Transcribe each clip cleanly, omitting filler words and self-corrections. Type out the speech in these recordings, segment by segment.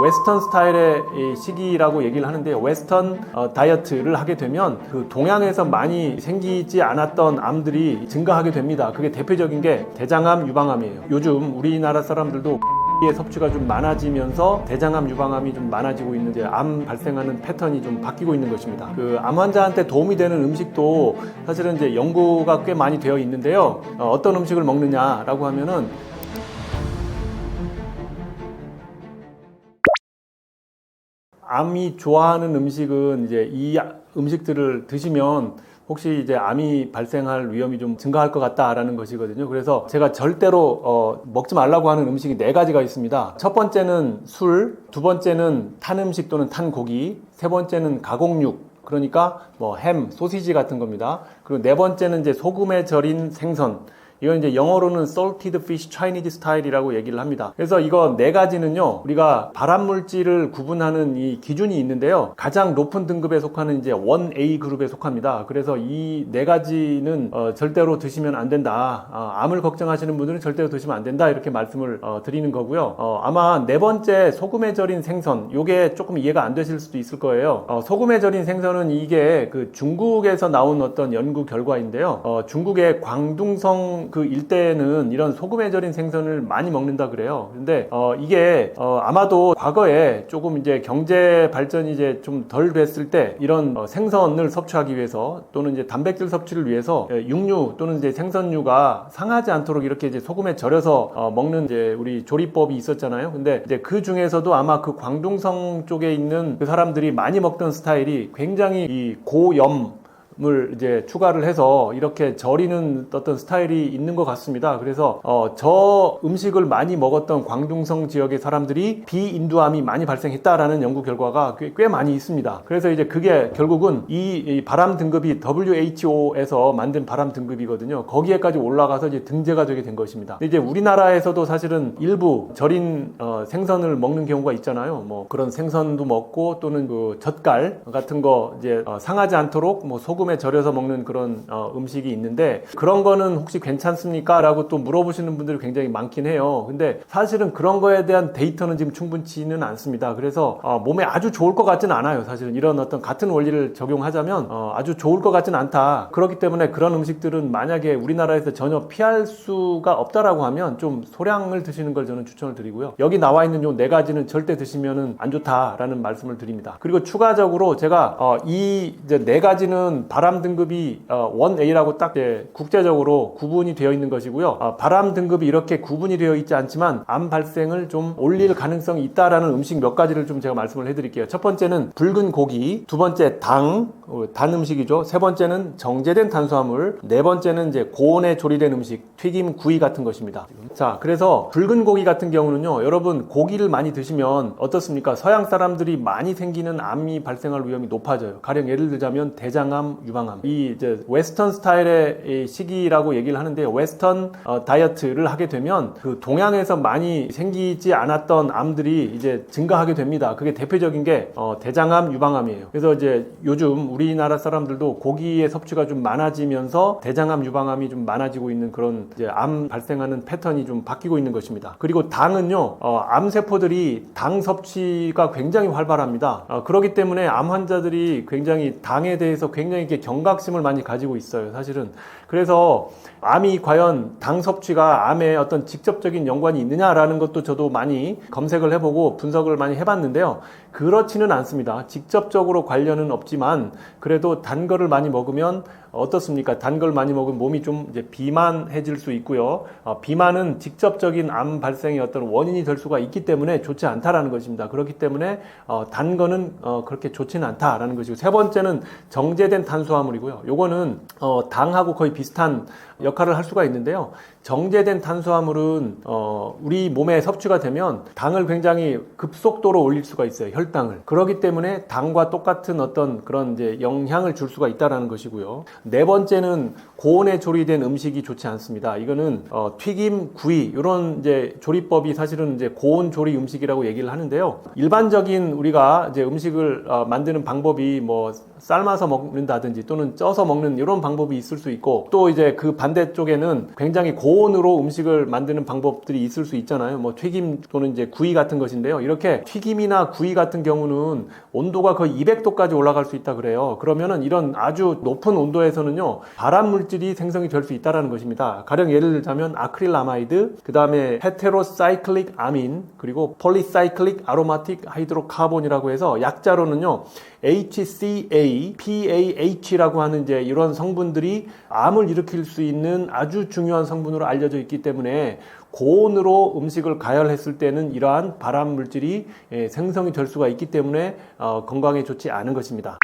웨스턴 스타일의 이 시기라고 얘기를 하는데요. 웨스턴 다이어트를 하게 되면 그 동양에서 많이 생기지 않았던 암들이 증가하게 됩니다. 그게 대표적인 게 대장암, 유방암이에요. 요즘 우리나라 사람들도 의 섭취가 좀 많아지면서 대장암, 유방암이 좀 많아지고 있는, 이제 암 발생하는 패턴이 좀 바뀌고 있는 것입니다. 그 암 환자한테 도움이 되는 음식도 사실은 이제 연구가 꽤 많이 되어 있는데요. 어떤 음식을 먹느냐라고 하면은 암이 좋아하는 음식은 이제 이 음식들을 드시면 혹시 이제 암이 발생할 위험이 좀 증가할 것 같다라는 것이거든요. 그래서 제가 절대로 먹지 말라고 하는 음식이 4가지가 있습니다. 첫 번째는 술, 두 번째는 탄 음식 또는 탄 고기, 세 번째는 가공육, 그러니까 뭐 햄, 소시지 같은 겁니다. 그리고 네 번째는 이제 소금에 절인 생선. 이건 이제 영어로는 salted fish Chinese style이라고 얘기를 합니다. 그래서 이거 4가지는요, 우리가 발암물질을 구분하는 이 기준이 있는데요. 가장 높은 등급에 속하는 이제 1A 그룹에 속합니다. 그래서 이 4가지는 절대로 드시면 안 된다. 암을 걱정하시는 분들은 절대로 드시면 안 된다. 이렇게 말씀을 드리는 거고요. 아마 4번째 소금에 절인 생선, 요게 조금 이해가 안 되실 수도 있을 거예요. 소금에 절인 생선은 이게 그 중국에서 나온 어떤 연구 결과인데요. 중국의 광둥성 그 일대에는 이런 소금에 절인 생선을 많이 먹는다 그래요. 근데 이게 아마도 과거에 조금 이제 경제 발전이 이제 좀 덜 됐을 때 이런 생선을 섭취하기 위해서 또는 이제 단백질 섭취를 위해서 육류 또는 이제 생선류가 상하지 않도록 이렇게 이제 소금에 절여서 먹는 이제 우리 조리법이 있었잖아요. 근데 이제 그 중에서도 아마 그 광둥성 쪽에 있는 그 사람들이 많이 먹던 스타일이 굉장히 이 고염 을 이제 추가를 해서 이렇게 절이는 어떤 스타일이 있는 것 같습니다. 그래서 저 음식을 많이 먹었던 광둥성 지역의 사람들이 비인두암이 많이 발생했다라는 연구 결과가 꽤 많이 있습니다. 그래서 이제 그게 결국은 이 발암 등급이 WHO에서 만든 발암 등급이거든요. 거기에까지 올라가서 이제 등재가 되게 된 것입니다. 근데 이제 우리나라에서도 사실은 일부 절인 생선을 먹는 경우가 있잖아요. 뭐 그런 생선도 먹고 또는 그 젓갈 같은 거 이제 상하지 않도록 뭐 소금에 절여서 먹는 그런 음식이 있는데, 그런 거는 혹시 괜찮습니까? 라고 또 물어보시는 분들이 굉장히 많긴 해요. 근데 사실은 그런 거에 대한 데이터는 지금 충분치는 않습니다. 그래서 몸에 아주 좋을 것 같지는 않아요. 사실은 이런 어떤 같은 원리를 적용하자면 아주 좋을 것 같지는 않다. 그렇기 때문에 그런 음식들은 만약에 우리나라에서 전혀 피할 수가 없다라고 하면 좀 소량을 드시는 걸 저는 추천을 드리고요. 여기 나와 있는 요 4가지는 절대 드시면은 안 좋다라는 말씀을 드립니다. 그리고 추가적으로 제가 이 이제 4가지는 발암 등급이 1A라고 딱 국제적으로 구분이 되어 있는 것이고요. 발암 등급이 이렇게 구분이 되어 있지 않지만 암 발생을 좀 올릴 가능성이 있다라는 음식 몇 가지를 좀 제가 말씀을 해드릴게요. 첫 번째는 붉은 고기, 두 번째 단 음식이죠. 세 번째는 정제된 탄수화물, 네 번째는 이제 고온에 조리된 음식, 튀김, 구이 같은 것입니다. 자, 그래서 붉은 고기 같은 경우는요, 여러분 고기를 많이 드시면 어떻습니까? 서양 사람들이 많이 생기는 암이 발생할 위험이 높아져요. 가령 예를 들자면 대장암, 유방암. 이 이제 웨스턴 스타일의 시기라고 얘기를 하는데, 웨스턴 다이어트를 하게 되면 그 동양에서 많이 생기지 않았던 암들이 이제 증가하게 됩니다. 그게 대표적인 게 대장암, 유방암이에요. 그래서 이제 요즘 우리나라 사람들도 고기의 섭취가 좀 많아지면서 대장암, 유방암이 좀 많아지고 있는 그런 이제 암 발생하는 패턴이 좀 바뀌고 있는 것입니다. 그리고 당은요, 암 세포들이 당 섭취가 굉장히 활발합니다. 그렇기 때문에 암 환자들이 굉장히 당에 대해서 굉장히 이렇게 경각심을 많이 가지고 있어요, 사실은. 그래서 암이 과연 당 섭취가 암에 어떤 직접적인 연관이 있느냐라는 것도 저도 많이 검색을 해보고 분석을 많이 해봤는데요. 그렇지는 않습니다. 직접적으로 관련은 없지만 그래도 단 거를 많이 먹으면 어떻습니까? 단 걸 많이 먹으면 몸이 좀 이제 비만해질 수 있고요. 비만은 직접적인 암 발생의 어떤 원인이 될 수가 있기 때문에 좋지 않다라는 것입니다. 그렇기 때문에 단 거는 그렇게 좋지는 않다라는 것이고, 세 번째는 정제된 탄수화물이고요. 요거는 당하고 거의 비슷한 역할을 할 수가 있는데요. 정제된 탄수화물은 우리 몸에 섭취가 되면 당을 굉장히 급속도로 올릴 수가 있어요, 혈당을. 그렇기 때문에 당과 똑같은 어떤 그런 이제 영향을 줄 수가 있다라는 것이고요. 네 번째는 고온에 조리된 음식이 좋지 않습니다. 이거는 튀김, 구이 이런 이제 조리법이 사실은 이제 고온 조리 음식이라고 얘기를 하는데요. 일반적인 우리가 이제 음식을 만드는 방법이 뭐 삶아서 먹는다든지 또는 쪄서 먹는 이런 방법이 있을 수 있고, 또 이제 그 반대쪽에는 굉장히 고온 고온으로 음식을 만드는 방법들이 있을 수 있잖아요. 뭐 튀김 또는 이제 구이 같은 것인데요. 이렇게 튀김이나 구이 같은 경우는 온도가 거의 200도까지 올라갈 수 있다 그래요. 그러면은 이런 아주 높은 온도에서는요, 발암 물질이 생성이 될 수 있다라는 것입니다. 가령 예를 들자면 아크릴아마이드, 그 다음에 헤테로사이클릭 아민, 그리고 폴리사이클릭 아로마틱 하이드로카본이라고 해서 약자로는요, HCA, PAH라고 하는 이제 이런 성분들이 암을 일으킬 수 있는 아주 중요한 성분으로 알려져 있기 때문에 고온으로 음식을 가열했을 때는 이러한 발암 물질이 생성이 될 수가 있기 때문에 건강에 좋지 않은 것입니다.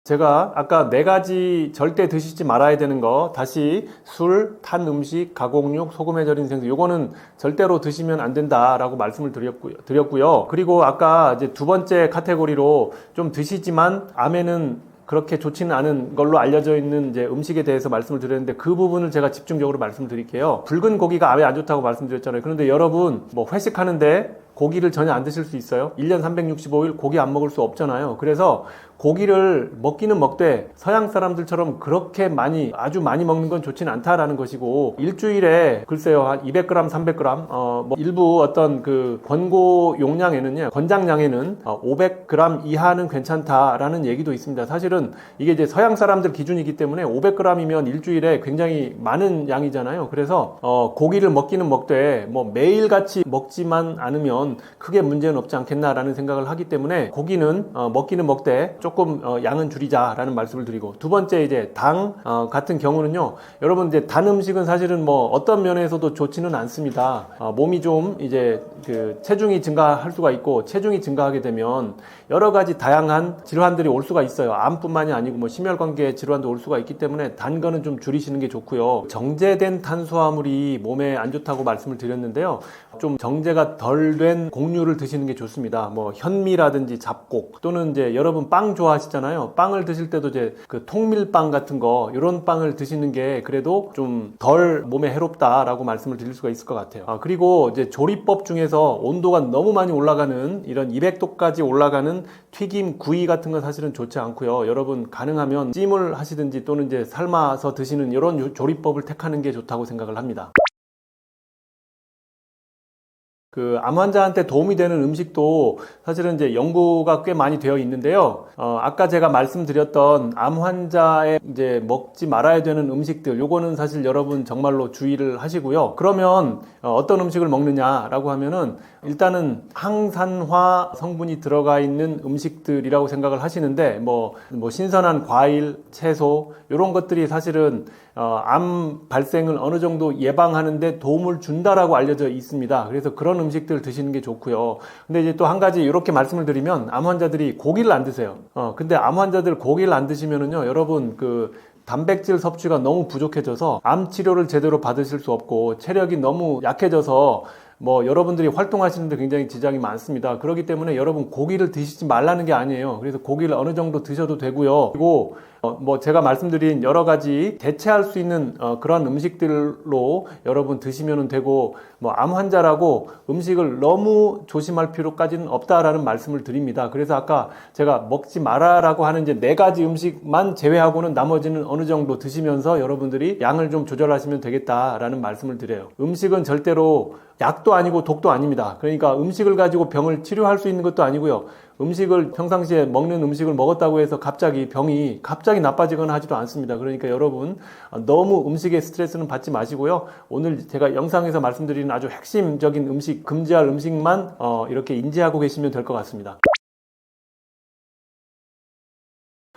제가 아까 4가지 절대 드시지 말아야 되는 거, 다시 술, 탄 음식, 가공육, 소금에 절인 생선, 요거는 절대로 드시면 안 된다라고 말씀을 드렸고요. 그리고 아까 이제 2번째 카테고리로 좀 드시지만 암에는 그렇게 좋지는 않은 걸로 알려져 있는 이제 음식에 대해서 말씀을 드렸는데, 그 부분을 제가 집중적으로 말씀드릴게요. 붉은 고기가 암에 안 좋다고 말씀드렸잖아요. 그런데 여러분, 뭐 회식하는데 고기를 전혀 안 드실 수 있어요? 1년 365일 고기 안 먹을 수 없잖아요. 그래서 고기를 먹기는 먹되 서양 사람들처럼 그렇게 아주 많이 먹는 건 좋지는 않다라는 것이고, 일주일에 글쎄요 한 200g, 300g, 뭐 일부 어떤 그 권고 용량에는요, 권장량에는 500g 이하는 괜찮다라는 얘기도 있습니다. 사실은 이게 이제 서양 사람들 기준이기 때문에 500g이면 일주일에 굉장히 많은 양이잖아요. 그래서 고기를 먹기는 먹되 뭐 매일같이 먹지만 않으면 크게 문제는 없지 않겠나라는 생각을 하기 때문에 고기는 먹기는 먹되 조금 양은 줄이자라는 말씀을 드리고, 2번째 이제 당 같은 경우는요, 여러분 이제 단 음식은 사실은 뭐 어떤 면에서도 좋지는 않습니다. 몸이 좀 이제 그 체중이 증가할 수가 있고, 체중이 증가하게 되면 여러 가지 다양한 질환들이 올 수가 있어요. 암뿐만이 아니고 뭐 심혈관계 질환도 올 수가 있기 때문에 단 거는 좀 줄이시는 게 좋고요. 정제된 탄수화물이 몸에 안 좋다고 말씀을 드렸는데요, 좀 정제가 덜 된 곡류를 드시는 게 좋습니다. 뭐 현미라든지 잡곡, 또는 이제 여러분 빵 좋아하시잖아요. 빵을 드실 때도 이제 그 통밀빵 같은 거, 이런 빵을 드시는 게 그래도 좀 덜 몸에 해롭다라고 말씀을 드릴 수가 있을 것 같아요. 그리고 이제 조리법 중에서 온도가 너무 많이 올라가는 이런 200도까지 올라가는 튀김, 구이 같은 건 사실은 좋지 않고요. 여러분 가능하면 찜을 하시든지 또는 이제 삶아서 드시는 이런 조리법을 택하는 게 좋다고 생각을 합니다. 그 암 환자한테 도움이 되는 음식도 사실은 이제 연구가 꽤 많이 되어 있는데요. 아까 제가 말씀드렸던 암 환자에 이제 먹지 말아야 되는 음식들, 요거는 사실 여러분 정말로 주의를 하시고요. 그러면 어떤 음식을 먹느냐라고 하면은, 일단은 항산화 성분이 들어가 있는 음식들이라고 생각을 하시는데, 뭐 신선한 과일, 채소, 이런 것들이 사실은 암 발생을 어느 정도 예방하는데 도움을 준다라고 알려져 있습니다. 그래서 그런 음식들 드시는 게 좋고요. 근데 이제 또 한 가지 이렇게 말씀을 드리면, 암 환자들이 고기를 안 드세요. 근데 암 환자들 고기를 안 드시면은요, 여러분 그 단백질 섭취가 너무 부족해져서 암 치료를 제대로 받으실 수 없고, 체력이 너무 약해져서 뭐 여러분들이 활동하시는데 굉장히 지장이 많습니다. 그렇기 때문에 여러분 고기를 드시지 말라는 게 아니에요. 그래서 고기를 어느 정도 드셔도 되고요. 그리고 뭐 제가 말씀드린 여러 가지 대체할 수 있는 그런 음식들로 여러분 드시면 되고, 뭐 암 환자라고 음식을 너무 조심할 필요까지는 없다라는 말씀을 드립니다. 그래서 아까 제가 먹지 마라라고 하는 이제 4가지 음식만 제외하고는 나머지는 어느 정도 드시면서 여러분들이 양을 좀 조절하시면 되겠다라는 말씀을 드려요. 음식은 절대로 약도 아니고 독도 아닙니다. 그러니까 음식을 가지고 병을 치료할 수 있는 것도 아니고요. 음식을 평상시에 먹는 음식을 먹었다고 해서 갑자기 병이 갑자기 나빠지거나 하지도 않습니다. 그러니까 여러분 너무 음식에 스트레스는 받지 마시고요. 오늘 제가 영상에서 말씀드리는 아주 핵심적인 음식, 금지할 음식만 이렇게 인지하고 계시면 될 것 같습니다.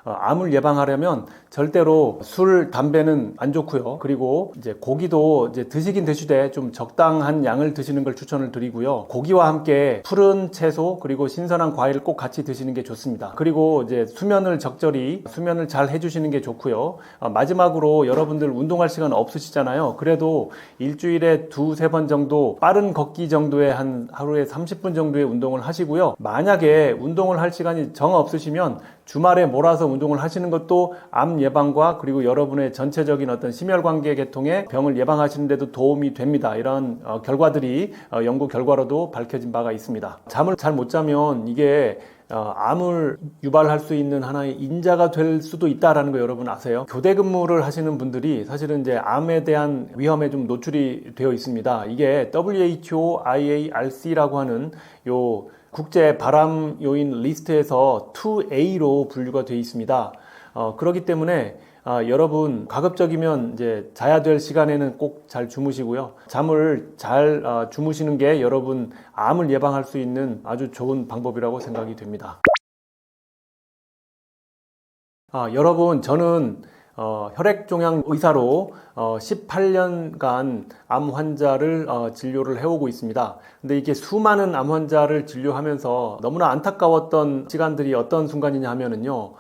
암을 예방하려면 절대로 술, 담배는 안 좋고요. 그리고 이제 고기도 이제 드시긴 드시되 좀 적당한 양을 드시는 걸 추천을 드리고요. 고기와 함께 푸른 채소, 그리고 신선한 과일을 꼭 같이 드시는 게 좋습니다. 그리고 이제 수면을 잘 해주시는 게 좋고요. 마지막으로 여러분들 운동할 시간 없으시잖아요. 그래도 일주일에 2-3번 정도 빠른 걷기 정도의 한 하루에 30분 정도의 운동을 하시고요. 만약에 운동을 할 시간이 정 없으시면 주말에 몰아서 운동을 하시는 것도 암 예방과 그리고 여러분의 전체적인 어떤 심혈관계 계통의 병을 예방하시는 데도 도움이 됩니다. 이런 결과들이 연구 결과로도 밝혀진 바가 있습니다. 잠을 잘 못 자면 이게 암을 유발할 수 있는 하나의 인자가 될 수도 있다라는 거 여러분 아세요? 교대 근무를 하시는 분들이 사실은 이제 암에 대한 위험에 좀 노출이 되어 있습니다. 이게 WHO IARC라고 하는 요 국제 발암 요인 리스트에서 2A로 분류가 되어 있습니다. 그렇기 때문에 여러분 가급적이면 이제 자야 될 시간에는 꼭 잘 주무시고요. 잠을 잘 주무시는 게 여러분 암을 예방할 수 있는 아주 좋은 방법이라고 생각이 됩니다. 여러분 저는 혈액종양 의사로 18년간 암 환자를 진료를 해오고 있습니다. 근데 이게 수많은 암 환자를 진료하면서 너무나 안타까웠던 시간들이 어떤 순간이냐 하면은요.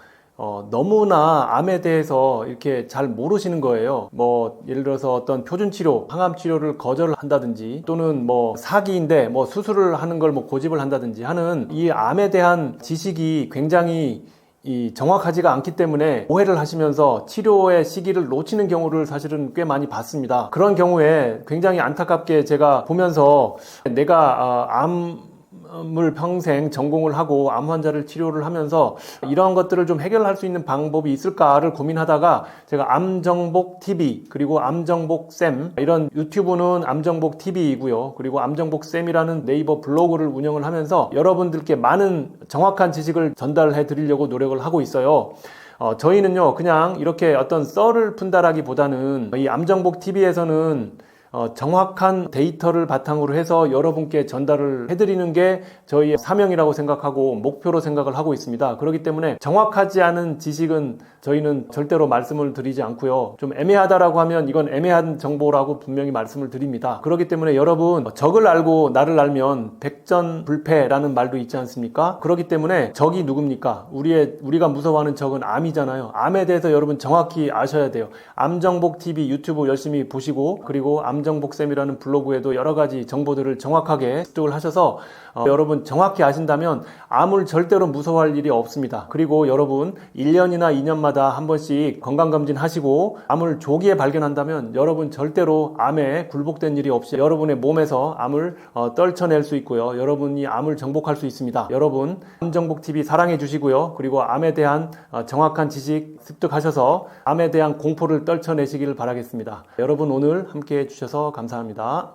너무나 암에 대해서 이렇게 잘 모르시는 거예요. 뭐 예를 들어서 어떤 표준 치료, 항암 치료를 거절한다든지 또는 뭐 사기인데 뭐 수술을 하는 걸 뭐 고집을 한다든지 하는 이 암에 대한 지식이 굉장히 정확하지가 않기 때문에 오해를 하시면서 치료의 시기를 놓치는 경우를 사실은 꽤 많이 봤습니다. 그런 경우에 굉장히 안타깝게 제가 보면서 내가 암을 평생 전공을 하고 암 환자를 치료를 하면서 이러한 것들을 좀 해결할 수 있는 방법이 있을까를 고민하다가 제가 암정복 TV 그리고 암정복 쌤 이런 유튜브는 암정복 TV이고요. 그리고 암정복 쌤이라는 네이버 블로그를 운영을 하면서 여러분들께 많은 정확한 지식을 전달해 드리려고 노력을 하고 있어요. 저희는요 그냥 이렇게 어떤 썰을 푼다라기보다는 이 암정복 TV에서는 정확한 데이터를 바탕으로 해서 여러분께 전달을 해드리는 게 저희의 사명이라고 생각하고 목표로 생각을 하고 있습니다. 그렇기 때문에 정확하지 않은 지식은 저희는 절대로 말씀을 드리지 않고요. 좀 애매하다라고 하면 이건 애매한 정보라고 분명히 말씀을 드립니다. 그렇기 때문에 여러분 적을 알고 나를 알면 백전불패라는 말도 있지 않습니까? 그렇기 때문에 적이 누굽니까? 우리가 무서워하는 적은 암이잖아요. 암에 대해서 여러분 정확히 아셔야 돼요. 암정복TV 유튜브 열심히 보시고 그리고 암정복쌤이라는 블로그에도 여러 가지 정보들을 정확하게 습득을 하셔서 여러분 정확히 아신다면 암을 절대로 무서워할 일이 없습니다. 그리고 여러분 1년이나 2년마다 한 번씩 건강검진 하시고 암을 조기에 발견한다면 여러분 절대로 암에 굴복된 일이 없이 여러분의 몸에서 암을 떨쳐낼 수 있고요. 여러분이 암을 정복할 수 있습니다. 여러분 암정복TV 사랑해 주시고요. 그리고 암에 대한 정확한 지식 습득하셔서 암에 대한 공포를 떨쳐내시기를 바라겠습니다. 여러분 오늘 함께 해주셔서 감사합니다.